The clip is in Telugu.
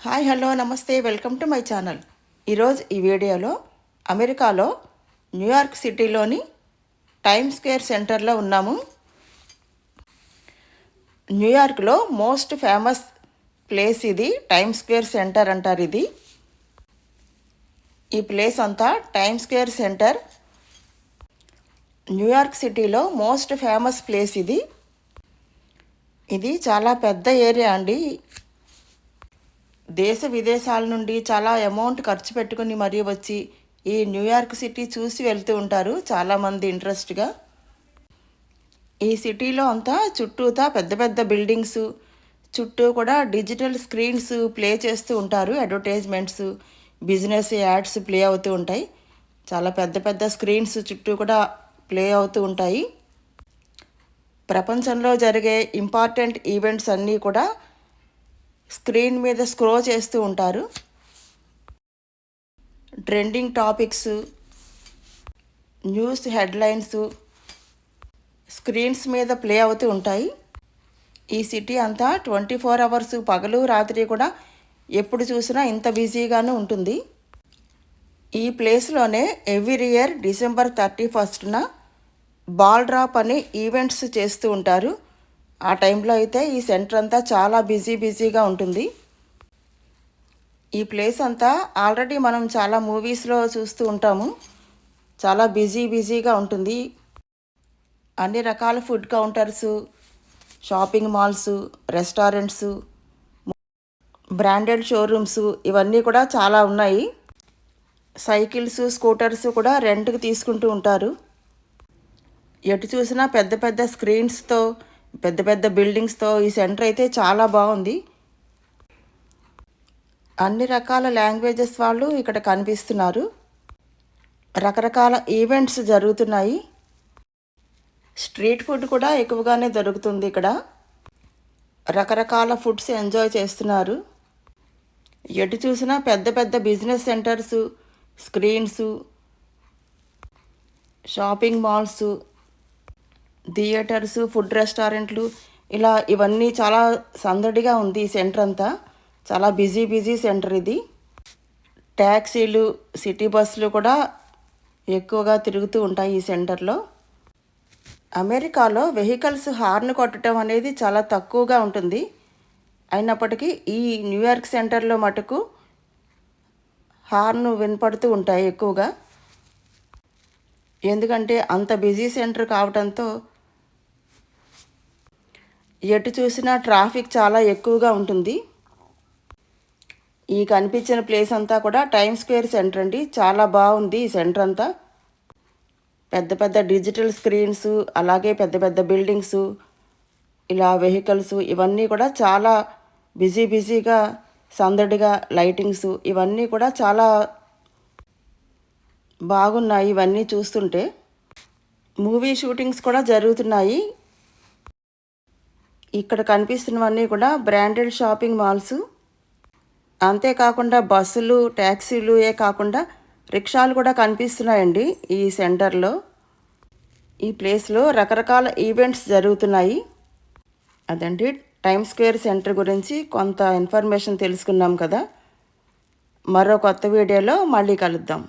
హాయ్ హలో నమస్తే వెల్కమ్ టు మై ఛానల్. ఈరోజు ఈ వీడియోలో అమెరికాలో న్యూయార్క్ సిటీలోని టైమ్ స్క్వేర్ సెంటర్లో ఉన్నాము. న్యూయార్క్లో మోస్ట్ ఫేమస్ ప్లేస్ ఇది టైమ్ స్క్వేర్ సెంటర్ అంటారు. ఈ ప్లేస్ అంతా టైమ్ స్క్వేర్ సెంటర్ న్యూయార్క్ సిటీలో మోస్ట్ ఫేమస్ ప్లేస్ ఇది చాలా పెద్ద ఏరియా అండి. దేశ విదేశాల నుండి చాలా అమౌంట్ ఖర్చు పెట్టుకుని మరీ వచ్చి ఈ న్యూయార్క్ సిటీ చూసి వెళ్తూ ఉంటారు చాలామంది ఇంట్రెస్ట్గా. ఈ సిటీలో అంతా చుట్టూతా పెద్ద పెద్ద బిల్డింగ్స్, చుట్టూ కూడా డిజిటల్ స్క్రీన్స్ ప్లే చేస్తూ ఉంటారు. అడ్వర్టైజ్మెంట్స్, బిజినెస్ యాడ్స్ ప్లే అవుతూ ఉంటాయి. చాలా పెద్ద పెద్ద స్క్రీన్స్ చుట్టూ కూడా ప్లే అవుతూ ఉంటాయి. ప్రపంచంలో జరిగే ఇంపార్టెంట్ ఈవెంట్స్ అన్నీ కూడా స్క్రీన్ మీద స్క్రోల్ చేస్తూ ఉంటారు. Trending topics, news headlines screens మీద ప్లే అవుతూ ఉంటాయి. ఈ సిటీ అంతా 24 అవర్స్ పగలు రాత్రి కూడా ఎప్పుడు చూసినా ఇంత బిజీగానే ఉంటుంది. ఈ ప్లేస్లోనే ఎవ్రీ ఇయర్ డిసెంబర్ 31న బాల్ డ్రాప్ అనే ఈవెంట్స్ చేస్తూ ఉంటారు. ఆ టైంలో అయితే ఈ సెంటర్ అంతా చాలా బిజీగా ఉంటుంది. ఈ ప్లేస్ అంతా ఆల్రెడీ మనం చాలా మూవీస్లో చూస్తూ ఉంటాము. చాలా బిజీగా ఉంటుంది. అన్ని రకాల food counters, shopping malls, restaurants, branded showrooms ఇవన్నీ కూడా చాలా ఉన్నాయి. సైకిల్స్, స్కూటర్స్ కూడా రెంట్కి తీసుకుంటూ ఉంటారు. ఎటు చూసినా పెద్ద పెద్ద స్క్రీన్స్తో, పెద్ద పెద్ద బిల్డింగ్స్తో ఈ సెంటర్ అయితే చాలా బాగుంది. అన్ని రకాల లాంగ్వేజెస్ వాళ్ళు ఇక్కడ కనిపిస్తున్నారు. రకరకాల ఈవెంట్స్ జరుగుతున్నాయి. స్ట్రీట్ ఫుడ్ కూడా ఎక్కువగానే దొరుకుతుంది ఇక్కడ. రకరకాల ఫుడ్స్ ఎంజాయ్ చేస్తున్నారు. ఎటు చూసినా పెద్ద పెద్ద business centres, screens, shopping malls, theatres, food రెస్టారెంట్లు ఇలా ఇవన్నీ చాలా సందడిగా ఉంది. ఈ సెంటర్ అంతా చాలా బిజీ సెంటర్ ఇది. ట్యాక్సీలు, సిటీ బస్సులు కూడా ఎక్కువగా తిరుగుతూ ఉంటాయి ఈ సెంటర్లో. అమెరికాలో వెహికల్స్ హార్న్ కొట్టడం అనేది చాలా తక్కువగా ఉంటుంది. అయినప్పటికీ ఈ న్యూయార్క్ సెంటర్లో మటుకు హార్న్ వినపడుతూ ఉంటాయి ఎక్కువగా. ఎందుకంటే అంత బిజీ సెంటర్ కావడంతో ఎటు చూసినా ట్రాఫిక్ చాలా ఎక్కువగా ఉంటుంది. ఈ కనిపించిన ప్లేస్ అంతా కూడా టైమ్ స్క్వేర్ సెంటర్ అండి. చాలా బాగుంది ఈ సెంటర్ అంతా. పెద్ద పెద్ద డిజిటల్ స్క్రీన్స్, అలాగే పెద్ద పెద్ద బిల్డింగ్స్, ఇలా వెహికల్స్ ఇవన్నీ కూడా చాలా బిజీగా సందడిగా, లైటింగ్స్ ఇవన్నీ కూడా చాలా బాగున్నాయి. ఇవన్నీ చూస్తుంటే మూవీ షూటింగ్స్ కూడా జరుగుతున్నాయి. ఇక్కడ కనిపిస్తున్నవన్నీ కూడా బ్రాండెడ్ షాపింగ్ మాల్స్. అంతేకాకుండా బస్సులు, ట్యాక్సీలు కాకుండా రిక్షాలు కూడా కనిపిస్తున్నాయండి ఈ సెంటర్లో. ఈ ప్లేస్లో రకరకాల ఈవెంట్స్ జరుగుతున్నాయి. అదండి టైమ్ స్క్వేర్ సెంటర్ గురించి కొంత ఇన్ఫర్మేషన్ తెలుసుకున్నాం కదా. మరో కొత్త వీడియోలో మళ్ళీ కలుద్దాం.